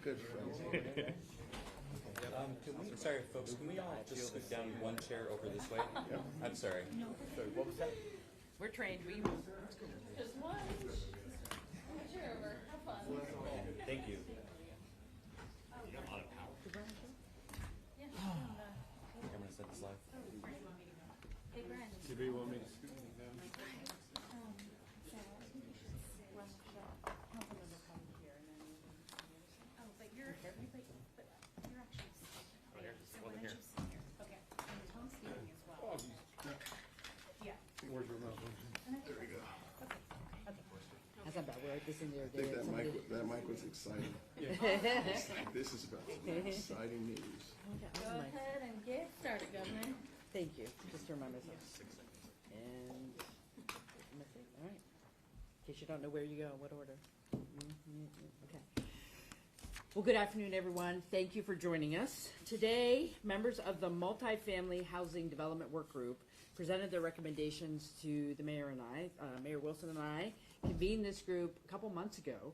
Good. Sorry, folks, can we all just scoot down one chair over this way? Yeah. I'm sorry. Sorry, what was that? We're trained. We Just lunch. Chair over. Have fun. Thank you. Yeah. I'm gonna set this live. Hey, Brandon. Do you want me to scoot me down? Oh, but you're actually. So why don't you sit here? Okay. And Tom's speaking as well. Oh, geez. Yeah. Where's your mouse? There we go. That's not bad. We're at this in there. I think that mic was exciting. This is about some exciting news. Go ahead and get started, Governor. Thank you. Just to remind myself. And all right. In case you don't know where you go, what order. Okay. Well, good afternoon, everyone. Thank you for joining us. Today, members of the Multifamily Housing Development Work Group presented their recommendations to the mayor and I, Mayor Wilson and I, convened this group a couple months ago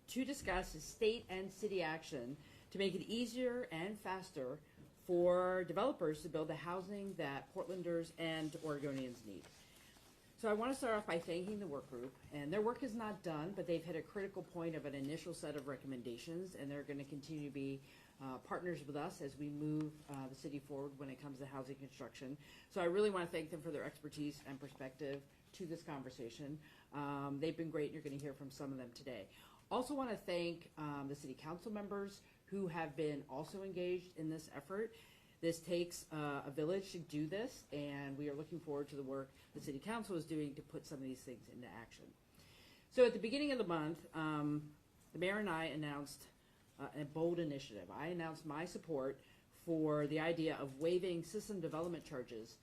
to discuss state and city action to make it easier and faster for developers to build the housing that Portlanders and Oregonians need. So I want to start off by thanking the work group, and their work is not done, but they've hit a critical point of an initial set of recommendations, and they're going to continue to be partners with us as we move the city forward when it comes to housing construction. So I really want to thank them for their expertise and perspective to this conversation. They've been great, and you're going to hear from some of them today. Also want to thank the city council members who have been also engaged in this effort. This takes a village to do this, and we are looking forward to the work the city council is doing to put some of these things into action. So at the beginning of the month, the mayor and I announced a bold initiative. I announced my support for the idea of waiving system development charges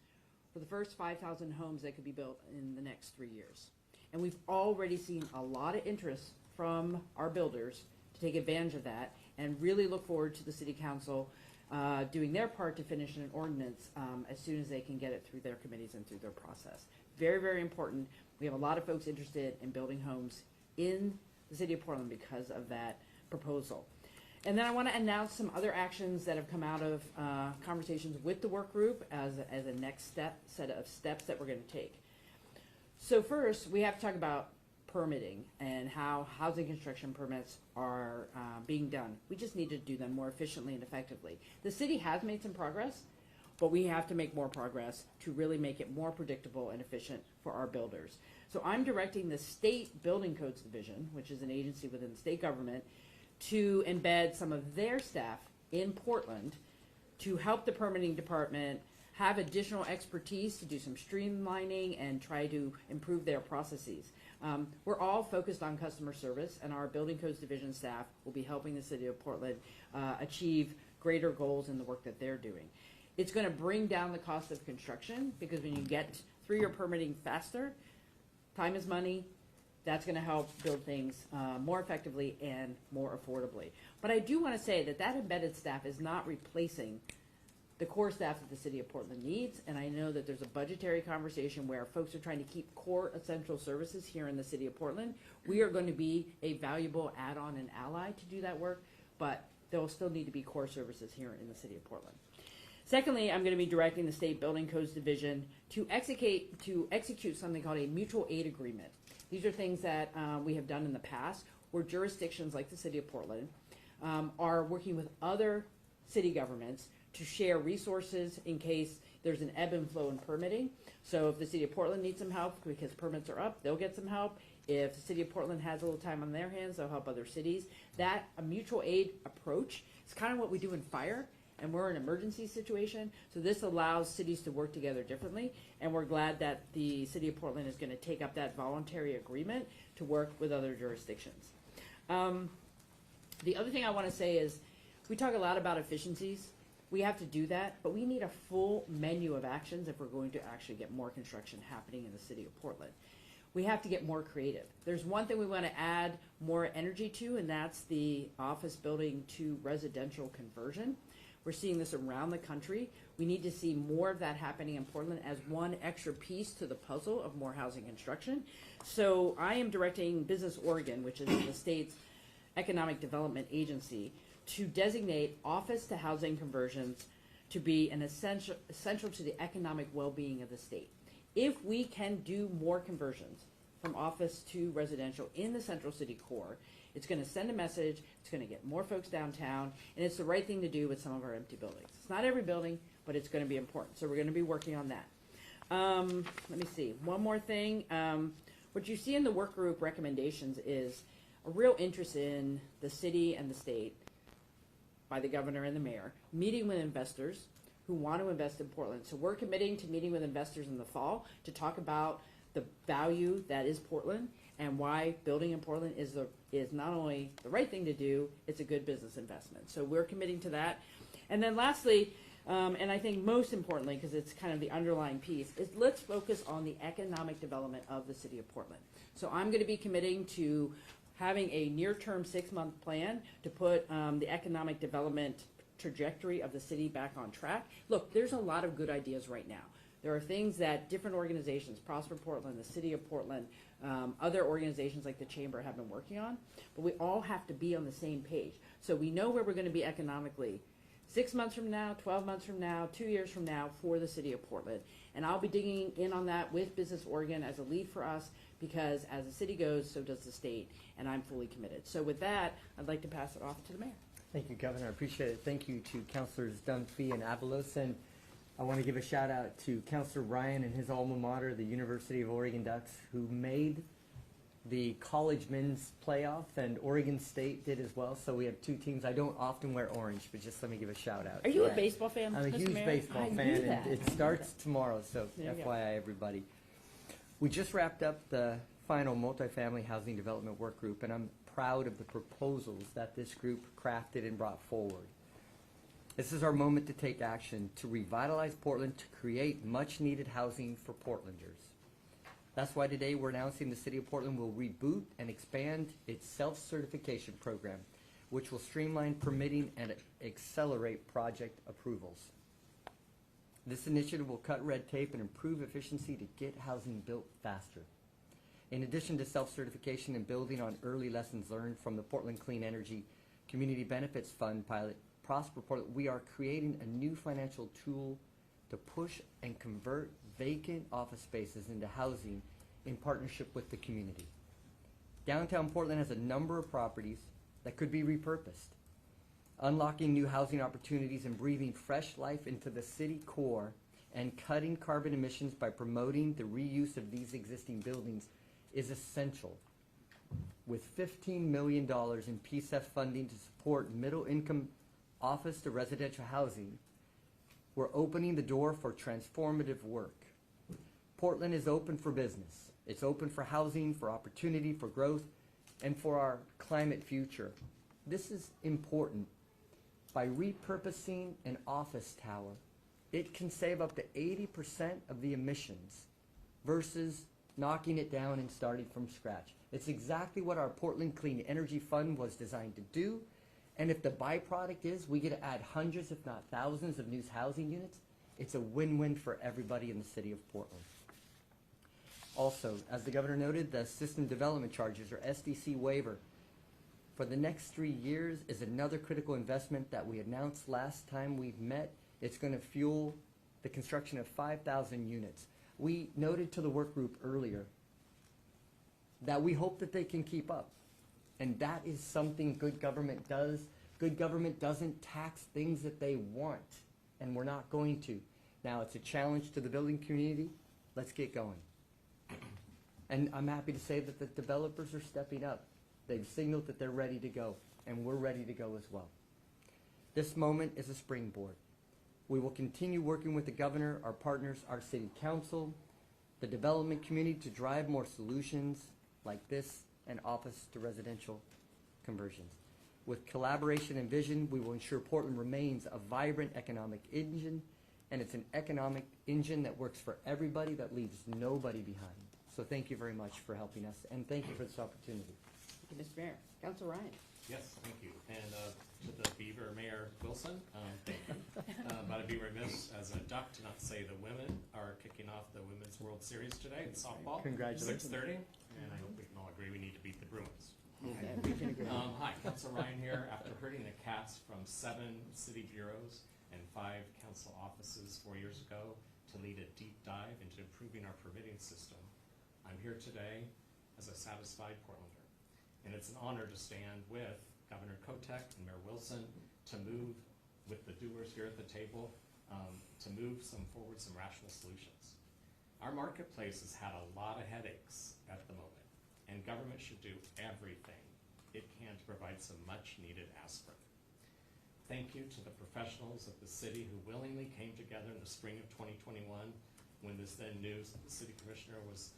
for the first 5,000 homes that could be built in the next 3 years. And we've already seen a lot of interest from our builders to take advantage of that, and really look forward to the city council doing their part to finish an ordinance as soon as they can get it through their committees and through their process. Very, very important. We have a lot of folks interested in building homes in the city of Portland because of that proposal. And then I want to announce some other actions that have come out of conversations with the work group as a next set of steps that we're going to take. So first, we have to talk about permitting and how housing construction permits are being done. We just need to do them more efficiently and effectively. The city has made some progress, but we have to make more progress to really make it more predictable and efficient for our builders. So I'm directing the State Building Codes Division, which is an agency within the state government, to embed some of their staff in Portland to help the permitting department have additional expertise to do some streamlining and try to improve their processes. We're all focused on customer service, and our Building Codes Division staff will be helping the city of Portland achieve greater goals in the work that they're doing. It's going to bring down the cost of construction, because when you get through your permitting faster, time is money. That's going to help build things more effectively and more affordably. But I do want to say that embedded staff is not replacing the core staff that the city of Portland needs, and I know that there's a budgetary conversation where folks are trying to keep core essential services here in the city of Portland. We are going to be a valuable add-on and ally to do that work, but there will still need to be core services here in the city of Portland. Secondly, I'm going to be directing the State Building Codes Division to execute something called a mutual aid agreement. These are things that we have done in the past where jurisdictions like the city of Portland are working with other city governments to share resources in case there's an ebb and flow in permitting. So if the city of Portland needs some help because permits are up, they'll get some help. If the city of Portland has a little time on their hands, they'll help other cities. A mutual aid approach is kind of what we do in fire, and we're in an emergency situation. So this allows cities to work together differently, and we're glad that the city of Portland is going to take up that voluntary agreement to work with other jurisdictions. The other thing I want to say is we talk a lot about efficiencies. We have to do that, but we need a full menu of actions if we're going to actually get more construction happening in the city of Portland. We have to get more creative. There's one thing we want to add more energy to, and that's the office building to residential conversion. We're seeing this around the country. We need to see more of that happening in Portland as one extra piece to the puzzle of more housing construction. So I am directing Business Oregon, which is the state's Economic Development Agency to designate office to housing conversions to be an essential to the economic well-being of the state. If we can do more conversions from office to residential in the central city core, it's going to send a message, it's going to get more folks downtown, and it's the right thing to do with some of our empty buildings. It's not every building, but it's going to be important. So we're going to be working on that. Let me see. One more thing. What you see in the work group recommendations is a real interest in the city and the state by the governor and the mayor meeting with investors who want to invest in Portland. So we're committing to meeting with investors in the fall to talk about the value that is Portland and why building in Portland is not only the right thing to do, it's a good business investment. So we're committing to that. And then lastly, and I think most importantly, because it's kind of the underlying piece, is let's focus on the economic development of the city of Portland. So I'm going to be committing to having a near-term 6-month plan to put the economic development trajectory of the city back on track. Look, there's a lot of good ideas right now. There are things that different organizations, Prosper Portland, the City of Portland, other organizations like the Chamber have been working on, but we all have to be on the same page. So we know where we're going to be economically 6 months from now, 12 months from now, 2 years from now for the City of Portland. And I'll be digging in on that with Business Oregon as a lead for us, because as the city goes, so does the state, and I'm fully committed. So with that, I'd like to pass it off to the mayor. Thank you, Governor. I appreciate it. Thank you to Councilors Dunphy and Avalos. And I want to give a shout out to Councilor Ryan and his alma mater, the University of Oregon Ducks, who made the college men's playoff, and Oregon State did as well. So we have 2 teams. I don't often wear orange, but just let me give a shout out. Are you a that. baseball fan, I'm a Mr. huge Mayor? baseball I fan, knew and that. it starts tomorrow, so There you go. FYI, everybody. We just wrapped up the final multifamily housing development work group, and I'm proud of the proposals that this group crafted and brought forward. This is our moment to take action to revitalize Portland, to create much-needed housing for Portlanders. That's why today we're announcing the City of Portland will reboot and expand its self-certification program, which will streamline permitting and accelerate project approvals. This initiative will cut red tape and improve efficiency to get housing built faster. In addition to self-certification and building on early lessons learned from the Portland Clean Energy Community Benefits Fund pilot, Prosper Portland, we are creating a new financial tool to push and convert vacant office spaces into housing in partnership with the community. Downtown Portland has a number of properties that could be repurposed, unlocking new housing opportunities and breathing fresh life into the city core and cutting carbon emissions by promoting the reuse of these existing buildings is essential. With $15 million in PSEF funding to support middle-income office to residential housing, we're opening the door for transformative work. Portland is open for business. It's open for housing, for opportunity, for growth, and for our climate future. This is important. By repurposing an office tower, it can save up to 80% of the emissions versus knocking it down and starting from scratch. It's exactly what our Portland Clean Energy Fund was designed to do. And if the byproduct is we get to add hundreds, if not thousands, of new housing units, it's a win-win for everybody in the city of Portland. Also, as the governor noted, the System Development Charges, or SDC waiver, for the next 3 years is another critical investment that we announced last time we met. It's going to fuel the construction of 5,000 units. We noted to the work group earlier that we hope that they can keep up. And that is something good government does. Good government doesn't tax things that they want, and we're not going to. Now, it's a challenge to the building community. Let's get going. And I'm happy to say that the developers are stepping up. They've signaled that they're ready to go, and we're ready to go as well. This moment is a springboard. We will continue working with the governor, our partners, our city council, the development community to drive more solutions like this and office to residential conversions. With collaboration and vision, we will ensure Portland remains a vibrant economic engine, and it's an economic engine that works for everybody, that leaves nobody behind. So thank you very much for helping us, and thank you for this opportunity. Thank you, Mr. Mayor. Council Ryan. Yes, thank you. And to the Beaver Mayor Wilson, thank you. But I'd be remiss as a duck to not say the women are kicking off the Women's World Series today in softball. Congratulations. 6:30, and I hope we can all agree we need to beat the Bruins. Region agreed. Hi, Council Ryan here. After herding the cats from 7 city bureaus and 5 council offices 4 years ago to lead a deep dive into improving our permitting system, I'm here today as a satisfied Portlander. And it's an honor to stand with Governor Kotek and Mayor Wilson to move with the doers here at the table to move some rational solutions. Our marketplace has had a lot of headaches at the moment, and government should do everything it can to provide some much needed aspirin. Thank you to the professionals of the city who willingly came together in the spring of 2021 when this then news that the city commissioner was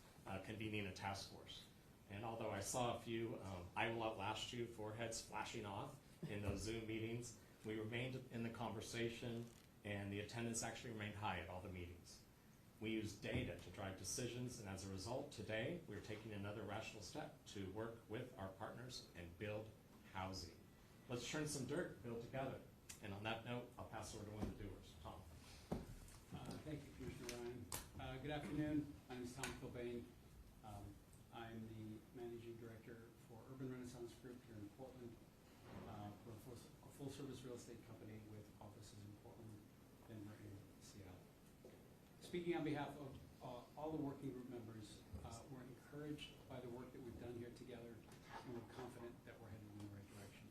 convening a task force. And although I saw a few I will outlast you foreheads flashing off in those Zoom meetings, we remained in the conversation and the attendance actually remained high at all the meetings. We use data to drive decisions, and as a result, today we're taking another rational step to work with our partners and build housing. Let's churn some dirt, build together. And on that note, I'll pass over to one of the doers, Tom. Thank you, Commissioner Ryan. Good afternoon. My name is Tom Kilbane. I'm the Managing Director for Urban Renaissance Group here in Portland. We're a full-service real estate company with offices in Portland, Denver, and Seattle. Speaking on behalf of all the working group members, we're encouraged by the work that we've done here together, and we're confident that we're headed in the right direction.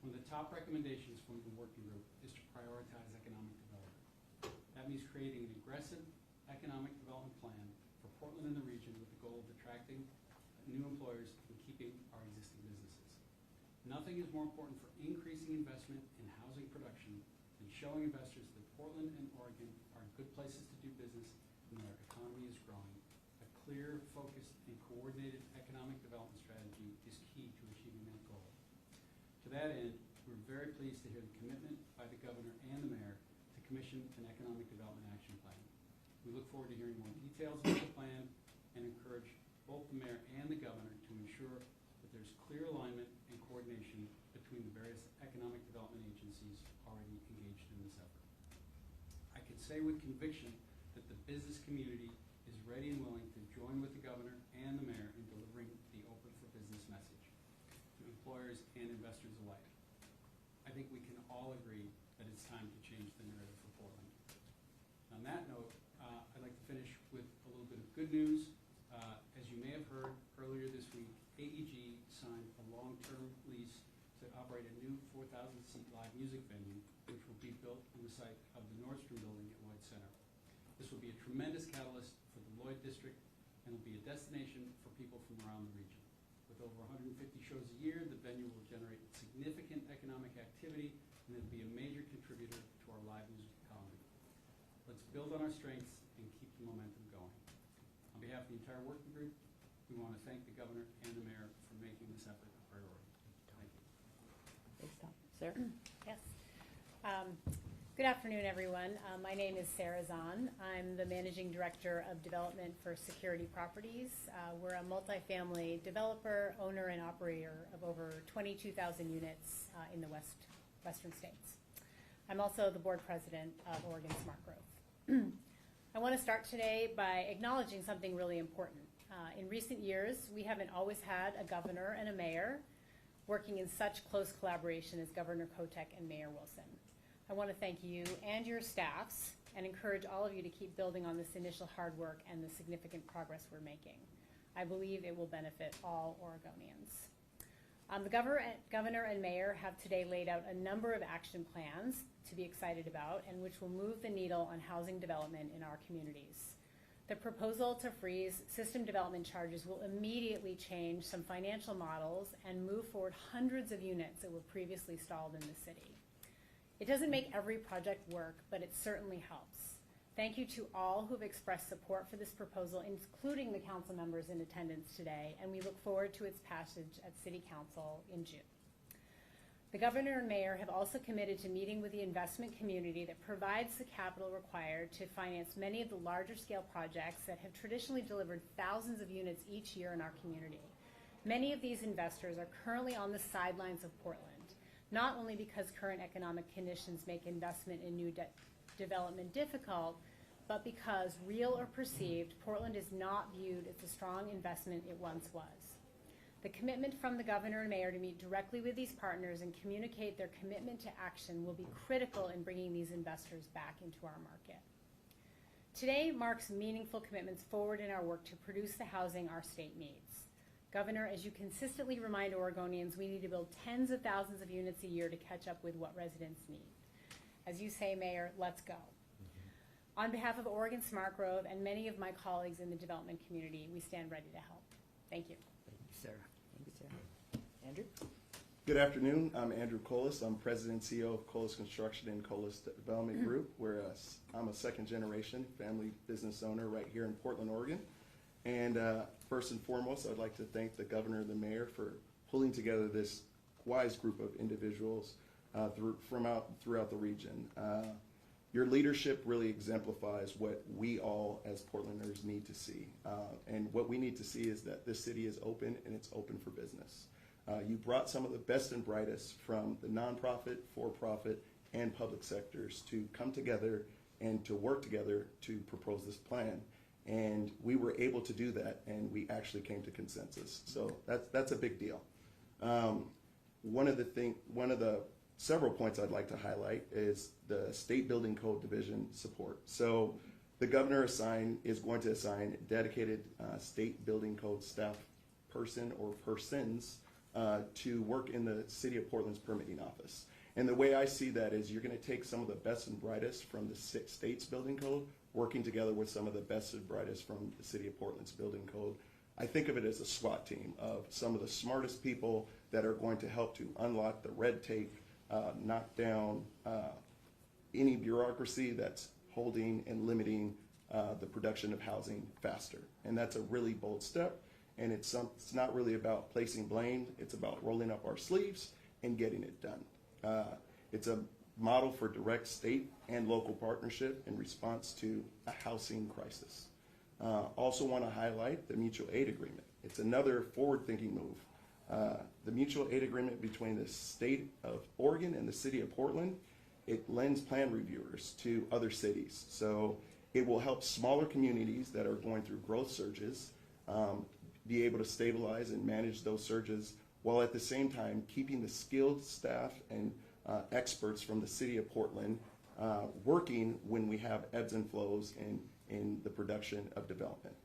One of the top recommendations from the working group is to prioritize economic development. That means creating an aggressive economic development plan for Portland and the region with the goal of attracting new employers and keeping our existing businesses. Nothing is more important for increasing investment in housing production than showing investors that Portland and Oregon are good places to do business and that our economy is growing. A clear, focused, and coordinated economic development strategy is key to achieving that goal. To that end, we're very pleased to hear the commitment by the governor and the mayor to commission an economic development action plan. We look forward to hearing more details about the plan and encourage both the mayor and the governor to ensure that there's clear alignment and coordination between the various economic development agencies already engaged in this effort. I can say with conviction that the business community is ready and willing to join with the governor and the mayor in delivering the open for business message to employers and investors alike. I think we can all agree that it's time to change the narrative for Portland. On that note, I'd like to finish with a little bit of good news. As you may have heard earlier this week, AEG signed a long-term lease to operate a new 4,000-seat live music venue, which will be built on the site of the Nordstrom building at Lloyd Center. This will be a tremendous catalyst for the Lloyd district and will be a destination for people from around the region. With over 150 shows a year, the venue will generate significant economic activity and it will be a major contributor to our live music economy. Let's build on our strengths and keep the momentum going. On behalf of the entire working group, we want to thank the governor and the mayor for making this effort a priority. Thank you. Thanks, Tom. Sarah? Yes. Good afternoon, everyone. My name is Sarah Zahn. I'm the Managing Director of Development for Security Properties. We're a multifamily developer, owner, and operator of over 22,000 units in the western states. I'm also the board president of Oregon Smart Growth. I want to start today by acknowledging something really important. In recent years, we haven't always had a governor and a mayor working in such close collaboration as Governor Kotek and Mayor Wilson. I want to thank you and your staffs and encourage all of you to keep building on this initial hard work and the significant progress we're making. I believe it will benefit all Oregonians. The governor and mayor have today laid out a number of action plans to be excited about and which will move the needle on housing development in our communities. The proposal to freeze system development charges will immediately change some financial models and move forward hundreds of units that were previously stalled in the city. It doesn't make every project work, but it certainly helps. Thank you to all who have expressed support for this proposal, including the council members in attendance today, and we look forward to its passage at City Council in June. The governor and mayor have also committed to meeting with the investment community that provides the capital required to finance many of the larger scale projects that have traditionally delivered thousands of units each year in our community. Many of these investors are currently on the sidelines of Portland, not only because current economic conditions make investment in new development difficult, but because, real or perceived, Portland is not viewed as the strong investment it once was. The commitment from the governor and mayor to meet directly with these partners and communicate their commitment to action will be critical in bringing these investors back into our market. Today marks meaningful commitments forward in our work to produce the housing our state needs. Governor, as you consistently remind Oregonians, we need to build tens of thousands of units a year to catch up with what residents need. As you say, Mayor, let's go. On behalf of Oregon Smart Growth and many of my colleagues in the development community, we stand ready to help. Thank you. Thank you, Sarah. Thank you, Sarah. Andrew? Good afternoon. I'm Andrew Colas. I'm President and CEO of Colas Construction and Colas Development Group, where I'm a second-generation family business owner right here in Portland, Oregon. And first and foremost, I'd like to thank the governor and the mayor for pulling together this wise group of individuals throughout the region. Your leadership really exemplifies what we all as Portlanders need to see. And what we need to see is that this city is open and it's open for business. You brought some of the best and brightest from the nonprofit, for-profit, and public sectors to come together and to work together to propose this plan. And we were able to do that, and we actually came to consensus. So that's a big deal. One of the several points I'd like to highlight is the State Building Code Division support. So the governor is going to assign dedicated State Building Code staff person or persons to work in the City of Portland's permitting office. And the way I see that is you're going to take some of the best and brightest from the state's building code, working together with some of the best and brightest from the City of Portland's building code. I think of it as a SWAT team of some of the smartest people that are going to help to unlock the red tape, knock down any bureaucracy that's holding and limiting the production of housing faster. And that's a really bold step. And it's not really about placing blame. It's about rolling up our sleeves and getting it done. It's a model for direct state and local partnership in response to a housing crisis. Also want to highlight the mutual aid agreement. It's another forward-thinking move. The mutual aid agreement between the state of Oregon and the city of Portland, it lends plan reviewers to other cities. So it will help smaller communities that are going through growth surges be able to stabilize and manage those surges, while at the same time keeping the skilled staff and experts from the city of Portland working when we have ebbs and flows in the production of development.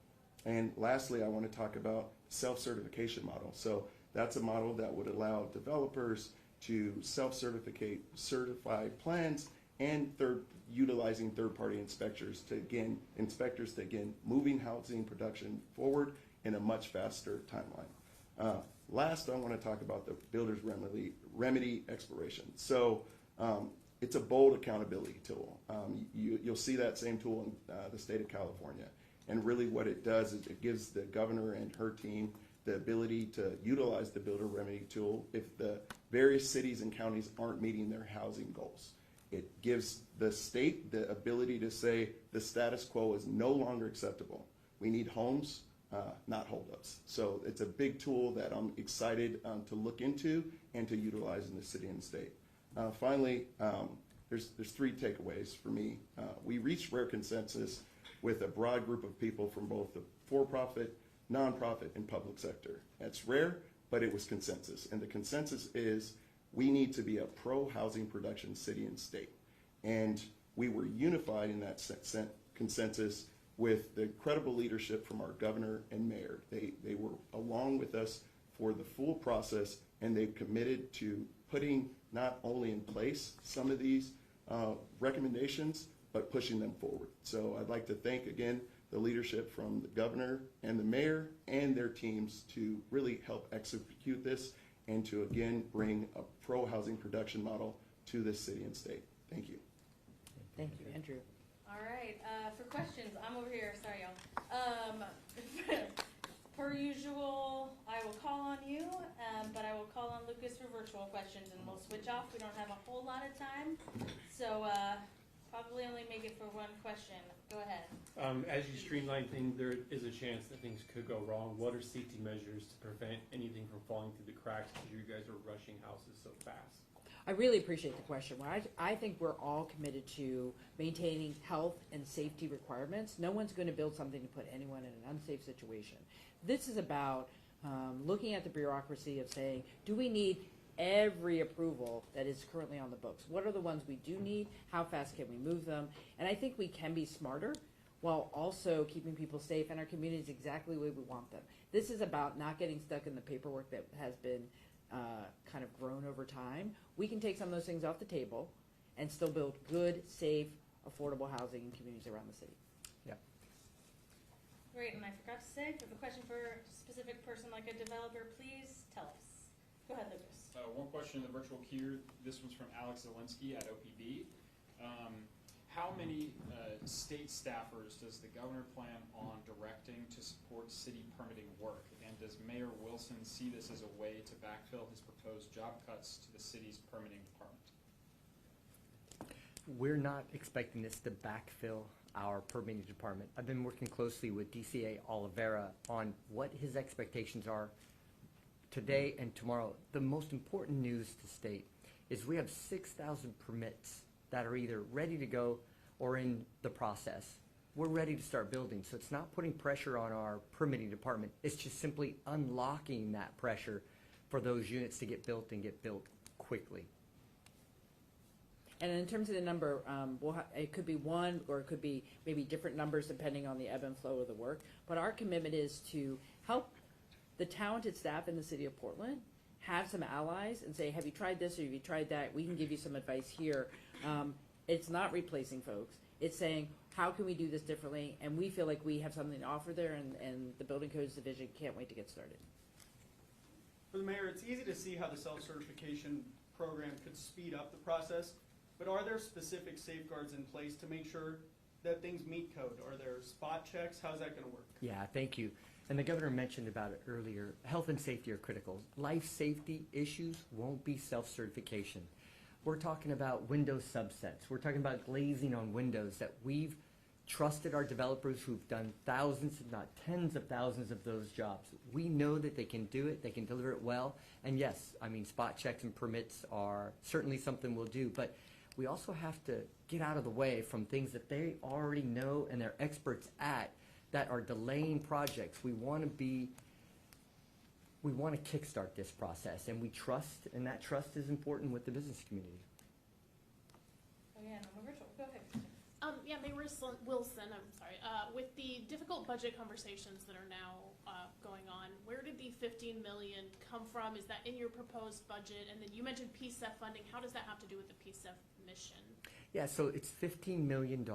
And lastly, I want to talk about self-certification model. So that's a model that would allow developers to certify plans and utilizing third-party inspectors to again moving housing production forward in a much faster timeline. Last, I want to talk about the builder's remedy exploration. So it's a bold accountability tool. You'll see that same tool in the state of California. And really what it does is it gives the governor and her team the ability to utilize the builder remedy tool if the various cities and counties aren't meeting their housing goals. It gives the state the ability to say the status quo is no longer acceptable. We need homes, not holdups. So it's a big tool that I'm excited to look into and to utilize in the city and state. Finally, there's three takeaways for me. We reached rare consensus with a broad group of people from both the for-profit, nonprofit, and public sector. That's rare, but it was consensus. And the consensus is we need to be a pro-housing production city and state. And we were unified in that consensus with the credible leadership from our governor and mayor. They were along with us for the full process, and they've committed to putting not only in place some of these recommendations, but pushing them forward. So I'd like to thank again the leadership from the governor and the mayor and their teams to really help execute this and to again bring a pro-housing production model to this city and state. Thank you. Thank you, Andrew. All right, for questions, I'm over here, sorry y'all. Per usual, I will call on you, but I will call on Lucas for virtual questions, and we'll switch off. We don't have a whole lot of time, so probably only make it for one question. Go ahead. As you streamline things, there is a chance that things could go wrong. What are safety measures to prevent anything from falling through the cracks because you guys are rushing houses so fast? I really appreciate the question. I think we're all committed to maintaining health and safety requirements. No one's going to build something to put anyone in an unsafe situation. This is about looking at the bureaucracy of saying, do we need every approval that is currently on the books? What are the ones we do need? How fast can we move them? And I think we can be smarter while also keeping people safe and our communities exactly the way we want them. This is about not getting stuck in the paperwork that has been kind of grown over time. We can take some of those things off the table and still build good, safe, affordable housing in communities around the city. Great, and I forgot to say, if you have a question for a specific person like a developer, please tell us. Go ahead, Lucas. One question in the virtual queue. This one's from Alex Zielinski at OPB. How many state staffers does the governor plan on directing to support city permitting work? And does Mayor Wilson see this as a way to backfill his proposed job cuts to the city's permitting department? We're not expecting this to backfill our permitting department. I've been working closely with DCA Oliveira on what his expectations are today and tomorrow. The most important news to state is we have 6,000 permits that are either ready to go or in the process. We're ready to start building, so it's not putting pressure on our permitting department. It's just simply unlocking that pressure for those units to get built and get built quickly. And in terms of the number, it could be one or it could be maybe different numbers depending on the ebb and flow of the work. But our commitment is to help the talented staff in the city of Portland have some allies and say, have you tried this or have you tried that? We can give you some advice here. It's not replacing folks. It's saying, how can we do this differently? And we feel like we have something to offer there, and the Building Codes Division can't wait to get started. For the mayor, it's easy to see how the self-certification program could speed up the process, but are there specific safeguards in place to make sure that things meet code? Are there spot checks? How's that going to work? Yeah, thank you. And the governor mentioned about it earlier. Health and safety are critical. Life safety issues won't be self-certification. We're talking about window subsets. We're talking about glazing on windows that we've trusted our developers who've done thousands, if not tens of thousands of those jobs. We know that they can do it, they can deliver it well. And yes, I mean, spot checks and permits are certainly something we'll do, but we also have to get out of the way from things that they already know and they're experts at that are delaying projects. We want to kickstart this process, and we trust, and that trust is important with the business community. Oh yeah, no, we're virtual. Go ahead. Yeah, Mayor Wilson, I'm sorry. With the difficult budget conversations that are now going on, where did the $15 million come from? Is that in your proposed budget? And then you mentioned PSEF funding. How does that have to do with the PSEF mission? Yeah, so it's $15 million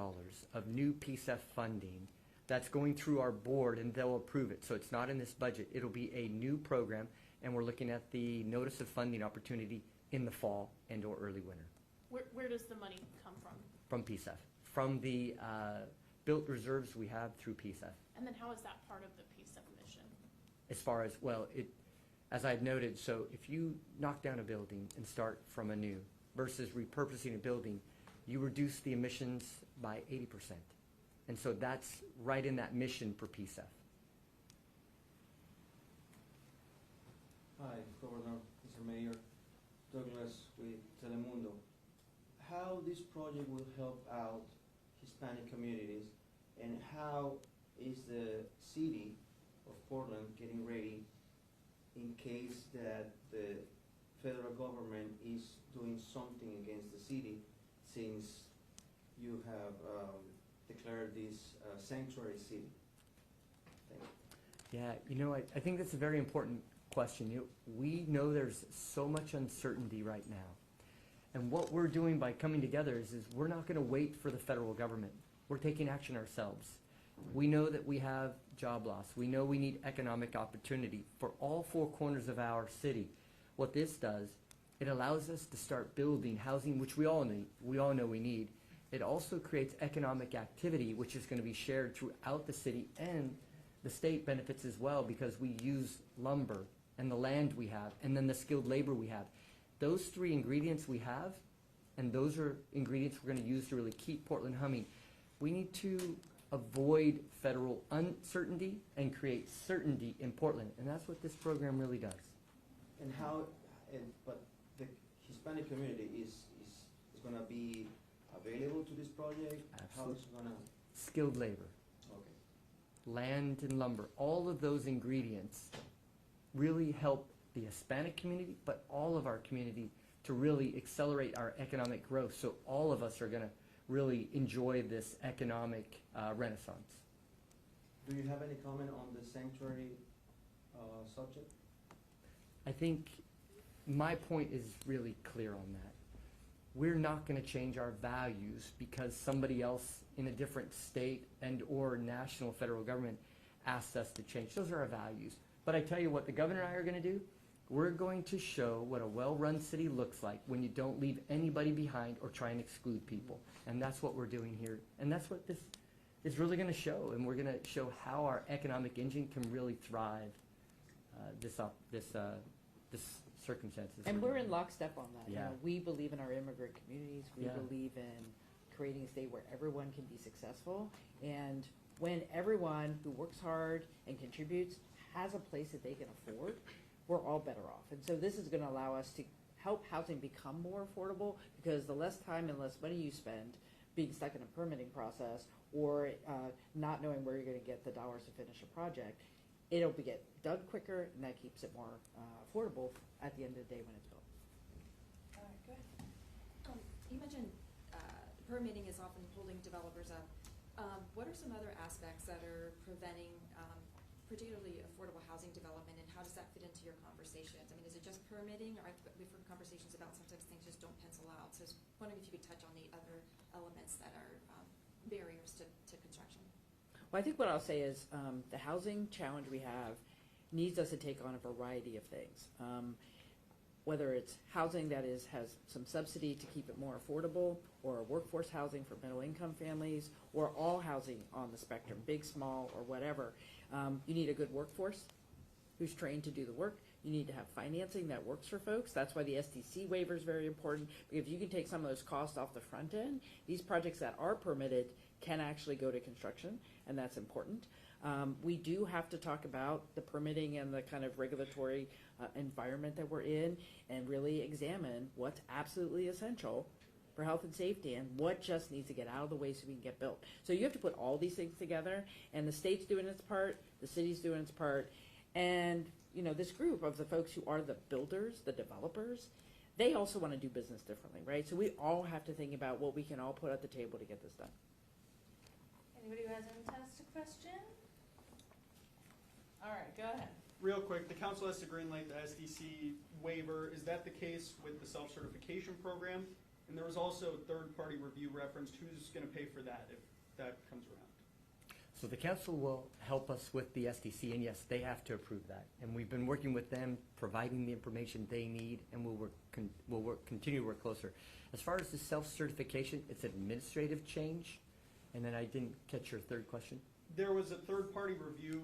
of new PSEF funding that's going through our board, and they'll approve it. So it's not in this budget. It'll be a new program, and we're looking at the notice of funding opportunity in the fall and or early winter. Where does the money come from? From PSEF, from the built reserves we have through PSEF. And then how is that part of the PSEF mission? As far as, well, as I've noted, so if you knock down a building and start from anew versus repurposing a building, you reduce the emissions by 80%. And so that's right in that mission for PSEF. Hi, Governor, Mr. Mayor, Douglas with Telemundo. How this project will help out Hispanic communities, and how is the city of Portland getting ready in case that the federal government is doing something against the city, since you have declared this sanctuary city? Thank you. Yeah, you know, I think that's a very important question. We know there's so much uncertainty right now. And what we're doing by coming together is we're not going to wait for the federal government. We're taking action ourselves. We know that we have job loss. We know we need economic opportunity for all four corners of our city. What this does, it allows us to start building housing, which we all need. We all know we need. It also creates economic activity, which is going to be shared throughout the city, and the state benefits as well, because we use lumber and the land we have, and then the skilled labor we have. Those three ingredients we have, and those are ingredients we're going to use to really keep Portland humming. We need to avoid federal uncertainty and create certainty in Portland, and that's what this program really does. And how, but the Hispanic community is going to be available to this project? Absolutely. How is it going to? Skilled labor, Okay. land and lumber, all of those ingredients really help the Hispanic community, but all of our community to really accelerate our economic growth. So all of us are going to really enjoy this economic renaissance. Do you have any comment on the sanctuary subject? I think my point is really clear on that. We're not going to change our values because somebody else in a different state and or national federal government asked us to change. Those are our values. But I tell you what the governor and I are going to do. We're going to show what a well-run city looks like when you don't leave anybody behind or try and exclude people. And that's what we're doing here. And that's what this is really going to show. And we're going to show how our economic engine can really thrive this circumstances. And we're in lockstep on that. You Yeah. know, we believe in our immigrant communities. We Yeah. believe in creating a state where everyone can be successful. And when everyone who works hard and contributes has a place that they can afford, we're all better off. And so this is going to allow us to help housing become more affordable, because the less time and less money you spend being stuck in a permitting process or not knowing where you're going to get the dollars to finish a project, it'll get done quicker, and that keeps it more affordable at the end of the day when it's built. All right, go ahead. You mentioned permitting is often holding developers up. What are some other aspects that are preventing particularly affordable housing development, and how does that fit into your conversations? I mean, is it just permitting, or we've heard conversations about sometimes things just don't pencil out. So I was wondering if you could touch on the other elements that are barriers to construction. Well, I think what I'll say is the housing challenge we have needs us to take on a variety of things. Whether it's housing that has some subsidy to keep it more affordable, or workforce housing for middle income families, or all housing on the spectrum, big, small, or whatever. You need a good workforce who's trained to do the work. You need to have financing that works for folks. That's why the SDC waiver is very important, because if you can take some of those costs off the front end, these projects that are permitted can actually go to construction, and that's important. We do have to talk about the permitting and the kind of regulatory environment that we're in, and really examine what's absolutely essential for health and safety and what just needs to get out of the way so we can get built. So you have to put all these things together, and the state's doing its part, the city's doing its part, and you know, this group of the folks who are the builders, the developers, they also want to do business differently, right? So we all have to think about what we can all put at the table to get this done. Anybody who has an fantastic question? All right, go ahead. Real quick, the council has to greenlight the SDC waiver. Is that the case with the self-certification program? And there was also third-party review referenced. Who's going to pay for that if that comes around? So the council will help us with the SDC, and yes, they have to approve that. And we've been working with them, providing the information they need, and we'll continue to work closer. As far as the self-certification, it's an administrative change. And then I didn't catch your third question. There was a third-party review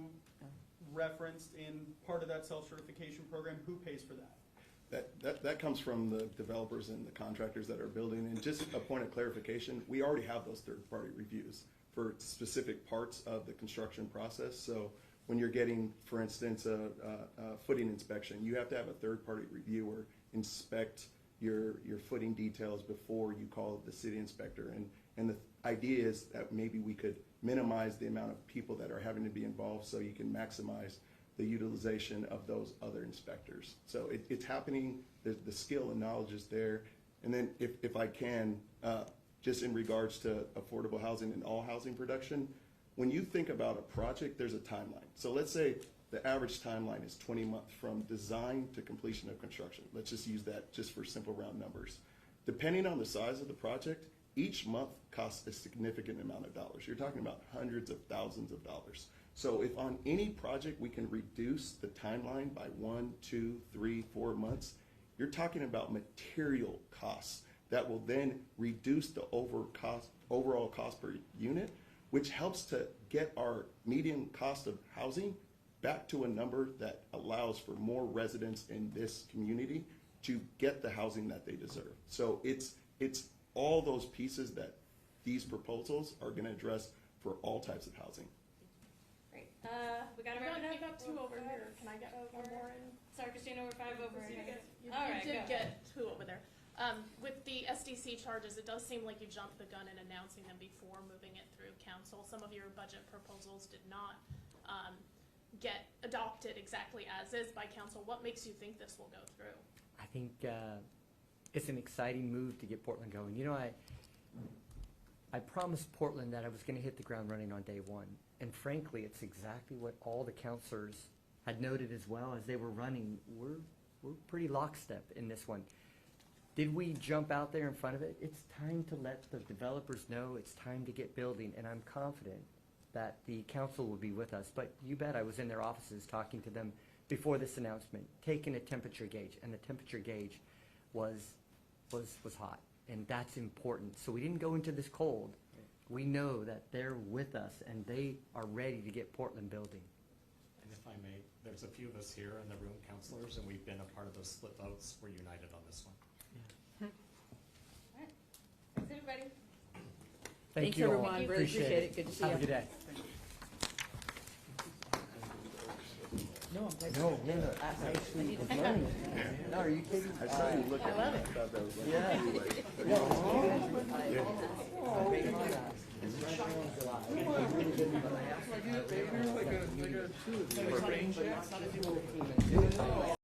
referenced in part of that self-certification program. Who pays for that? That comes from the developers and the contractors that are building. And just a point of clarification, we already have those third-party reviews for specific parts of the construction process. So when you're getting, for instance, a footing inspection, you have to have a third-party reviewer inspect your footing details before you call the city inspector. And the idea is that maybe we could minimize the amount of people that are having to be involved, so you can maximize the utilization of those other inspectors. So it's happening, the skill and knowledge is there. And then if I can, just in regards to affordable housing and all housing production, when you think about a project, there's a timeline. So let's say the average timeline is 20 months from design to completion of construction. Let's just use that just for simple round numbers. Depending on the size of the project, each month costs a significant amount of dollars. You're talking about hundreds of thousands of dollars. So if on any project we can reduce the timeline by 1, 2, 3, 4 months, you're talking about material costs that will then reduce the overall cost per unit, which helps to get our median cost of housing back to a number that allows for more residents in this community to get the housing that they deserve. So it's all those pieces that these proposals are going to address for all types of housing. Great. We got to wrap it up. We got two over here. Can I get one more in? Sorry, Christina, we're 5 over here. You All right, did go. get two over there. With the SDC charges, it does seem like you jumped the gun in announcing them before moving it through council. Some of your budget proposals did not. get adopted exactly as is by council? What makes you think this will go through? I think it's an exciting move to get Portland going. You know, I promised Portland that I was going to hit the ground running on day one. And frankly, it's exactly what all the counselors had noted as well as they were running. We're pretty lockstep in this one. Did we jump out there in front of it? It's time to let the developers know it's time to get building, and I'm confident that the council will be with us. But you bet I was in their offices talking to them before this announcement, taking a temperature gauge, and the temperature gauge was hot, and that's important. So we didn't go into this cold. We know that they're with us, and they are ready to get Portland building. And if I may, there's a few of us here in the room, counselors, and we've been a part of those split votes. We're united on this one. All right. Thanks, everybody. Thank Thanks, you all. everyone. Really appreciate it. Good to see Have you. a good day. No, I actually was learning. No, are you kidding? I saw you looking. I love it. I thought that was like, Yeah. Like a two.